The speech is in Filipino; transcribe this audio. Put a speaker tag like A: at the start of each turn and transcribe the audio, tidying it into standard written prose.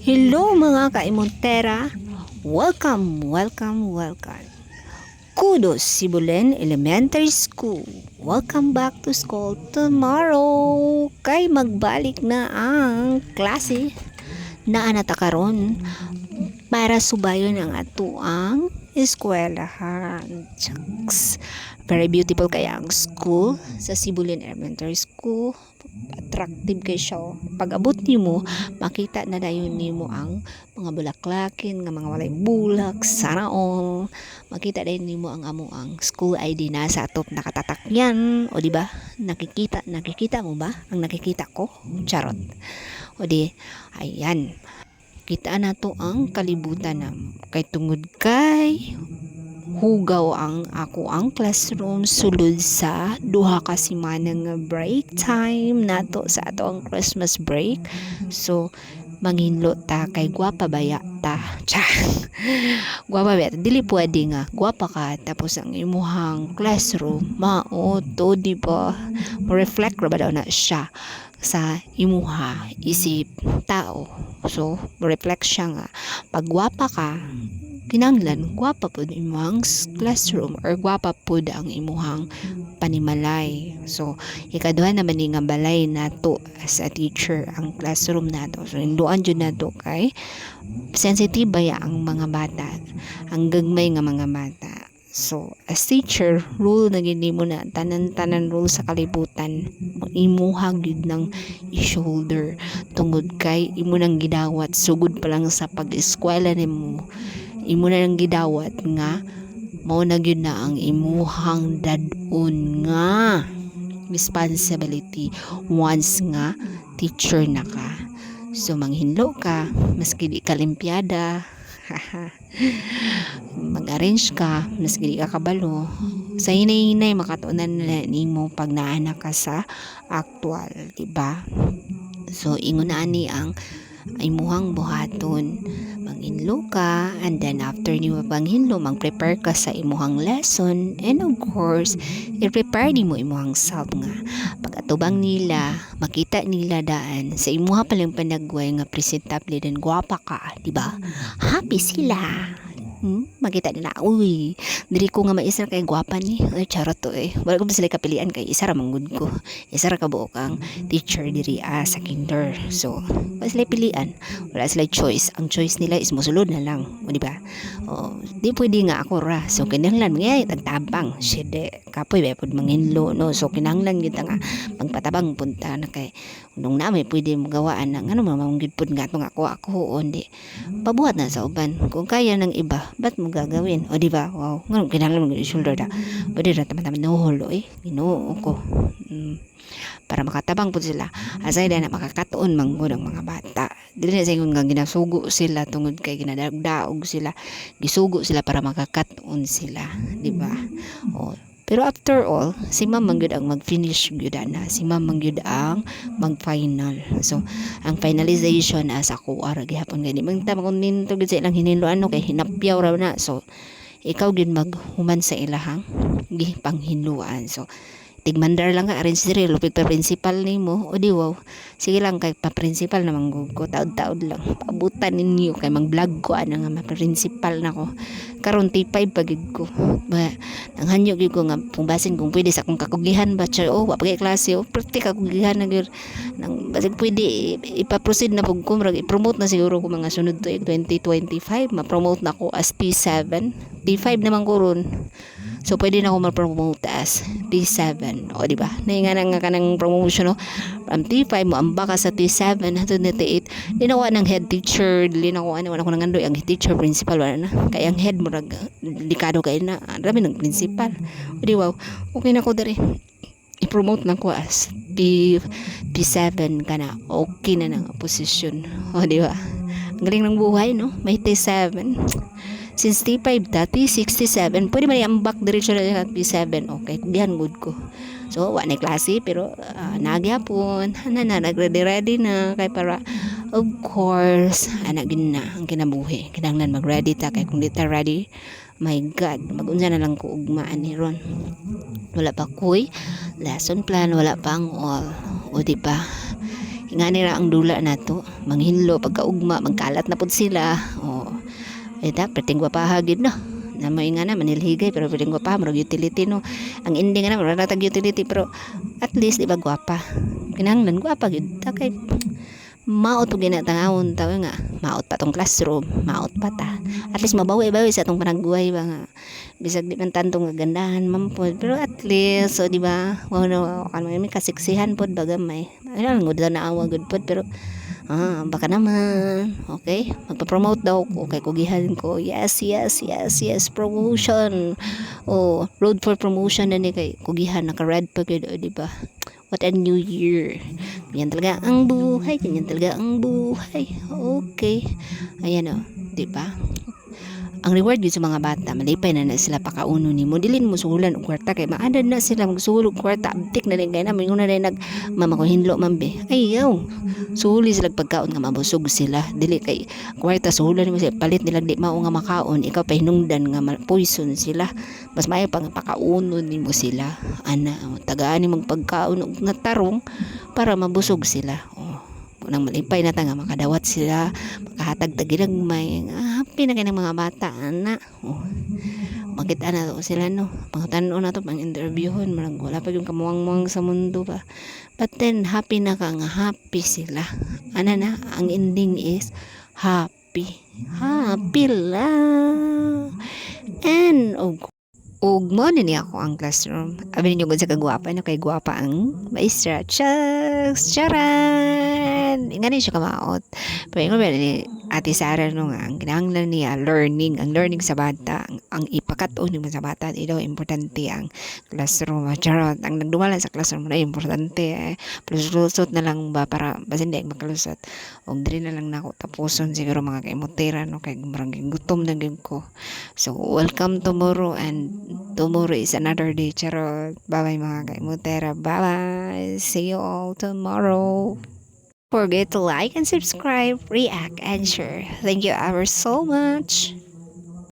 A: Hello mga kaimontera! Welcome! Kudos Sibulen Elementary School. Welcome back to school tomorrow. Kay magbalik na ang klase na anatakaron para subayon ang atuang eskwelahan. Shucks. Very beautiful kaya ang school sa Sibulen Elementary School. Attractive kay siya. Pag abot nimo, makita na dayon nimo ang mga bulaklakin nga mga walay bulak, sana all. Makita dayon nimo ang ang school ID na sa atop nakatatak yan. O di ba? Nakikita mo ba? Ang nakikita ko? Charot. O di, ayan. Kita na to ang kalibutan na kay tungod kay hugaw ang classroom sulod sa duha ka semana nga break time nato sa ato ang Christmas break. So manginlo ta kay gwapa baya ta. Gwapa baya ta. Dili pwede nga gwapa ka tapos ang imuhang classroom mao to di ba? Reflect ra ba daw na siya sa imuha isip tao. So reflect siya nga pag gwapa ka kinanglan gwapa pod imong classroom or gwapa pod ang imuhang panimalay. So ikaduha naman ni nga balay nato as a teacher ang classroom nato. So hinduan jud nato kay sensitive baya ang mga bata, ang gagmay nga mga bata. So as teacher, rule na gini mo na tanan rule sa kalibutan imuha gyud ng i-shoulder tungod kay imo nang gidawat sugod pa lang sa pag-eskwela nimo. Imo na nang gidawat nga mao na gyud na ang imuhang dadon nga responsibility once nga teacher na ka. So manghinlo ka maski di ka limpyada. Mag-arrange ka maski di ka kabalo. Sa hinay-hinay makatunan nila nimo pag naana ka sa actual, di ba? So ingon na ani ang imuhang buhaton. Manghinlo ka and then after nimo panghinlo mag-prepare ka sa imuhang lesson and of course i-prepare nimo imuhang self nga pag atubang nila makita nila daan sa imuha palang panagway nga presentable din gwapa ka, di ba? Happy sila. Makita nila, uy, diri ko nga maisa kay gwapa ni. Ay, charot to eh. Wala ko sila kapilian kay isa ra manggod ko. Isa ra kabuok ang teacher diri sa kinder. So, wala sila pilian. Wala sila choice. Ang choice nila is musulod na lang. O, di ba? O, di pwede nga ako ra. So, kinahanglan ngay tagtabang. Shede, kapoy ba pud manginlo no. So, kinahanglan gyud nga pagpatabang punta na kay nung namay pwede mo gawaan ng ano mamanggid pud nga tong ako di. Pabuhat na sa uban. Kung kaya ng iba ba't mo gagawin? O di ba? Wow, ngayon kinahanglan mo i-shoulder da. Pwede na taman nahuholo eh. Ginoo ko. Para makatabang po sila. Asay na makakatuon manggod ang mga bata. Dili na sa ingon nga ginasugo sila tungod kay ginadaog sila. Gisugo sila para makakatuon sila. Di ba? O, pero after all, si ma'am mangyud ang mag-finish gyud na. Si ma'am mangyud ang mag-final. So, ang finalization as ako ara gihapon gani. Mangita kung ninto gyud sa ilang hininluan no kay hinapyaw ra na. So, ikaw gyud maghuman sa ilahang gipanghinluan. So, tigmandar lang ka arrange diri lupit pa principal nimo o di wow sige lang kay pa principal naman ko taud-taud lang paabutan ninyo kay mag-vlog ko ana nga ma principal nako karon T5 pagid ko ba nanghanyo gyud ko nga kung basin kung pwede sa akong kakugihan ba siya wa pagay klase o praktik kakugihan na gyud nang basig pwede ipa-proceed na pug ko i-promote na siguro ko mga sunod to 2025 ma-promote na ko as P7 P5 naman ko ron. So, pwede na ako ma-promote as T7. O, di ba? Nainga nga ka ng promotion, no? From T5 mo, amba ka sa T7, hanggang na T8. Di na ako ng head teacher. Di na ako, wala ko nang andoy. Ang teacher, principal, wala na. Kaya ang head mo, delikado kayo na. Rami ng principal. O, di wow. Okay na ko dari. I-promote na ko as P7 ka na. Okay na ng posisyon. O, di ba? Ang galing ng buhay, no? May T7. Since T5 dati 67 pwede man i-ambak diretso na T7 okay kugihan good ko so wa na klase pero nagyapon nag-ready na kay para of course anak gid na ang kinabuhi kinahanglan mag-ready ta kay kung di ta ready my god mag-unsa na lang ko ugmaan ni ron wala pa koy lesson plan wala pa ang all o di ba Nga nila ang dula nato, manghinlo pagkaugma, magkalat na pud sila. Oh, perting gwapa hagid no. Na mo nga na manilhigay pero perting gwapa murag utility no. Ang ending na murag natag utility pero at least di ba gwapa. Kinahanglan gwapa gid ta kay maot og ginatangawon taw nga maot pa tong classroom, maot pa ta. At least mabawi-bawi sa atong panagbuhay ba nga bisag di man tanto nga gandahan man pod pero at least so di ba wow ano may kasiksihan pod bagamay ayun ngud na awa gud pod pero baka naman okay magpa-promote daw ko kay kugihan ko yes promotion road for promotion na ni kay kugihan naka red pa gud di ba. What a new year. Ganyan talaga ang buhay. Ganyan talaga ang buhay. Okay. Ayan o. Diba? Ang reward yun sa mga bata, malipay na sila pakauno ni mo. Dilin mo suhulan og kwarta kay maadad na sila magsuhulog kwarta. Abtik na rin kaya na. May na rin mamakuhinlo mambe. Ayaw. Suhuli sila pagkaon nga mabusog sila. Dili kay kwarta suhulan mo sila. Palit nila di mao nga makaon. Ikaw pa hinungdan nga poison sila. Mas may pang pakauno ni mo sila. Ana, tagaan ni magpagkaon og nga tarong para mabusog sila. Nang malipay na nga makadawat sila makahatag tagilagmay happy na kayo ng mga bata ana makita na to sila no pangutanon na to pang interviewon marang wala pa yung kamuwang-muwang sa mundo pa but then happy na ka nga happy sila ana na ang ending is happy lang and ug mo ni ako ang classroom. Abi ninyo gud sa kagwapa no kay gwapa ang maestra. Shucks, charan. Ingani siya kamaot. Pero ingon ni Ate Sara no nga ang kinahanglan niya learning, ang learning sa bata, ang ipakaton mo sa bata ito importante ang classroom. Charot, ang nagdumala sa classroom na importante plus lusot na lang ba para basin di makalusot. Og diri na lang nako tapuson siguro mga kaimotera no kay murang gutom na gyud ko. So welcome tomorrow and tomorrow is another day. Charot. Bye-bye mga kaimutera. Bye-bye. See you all tomorrow. Forget to like and subscribe, react, and share. Thank you ever so much.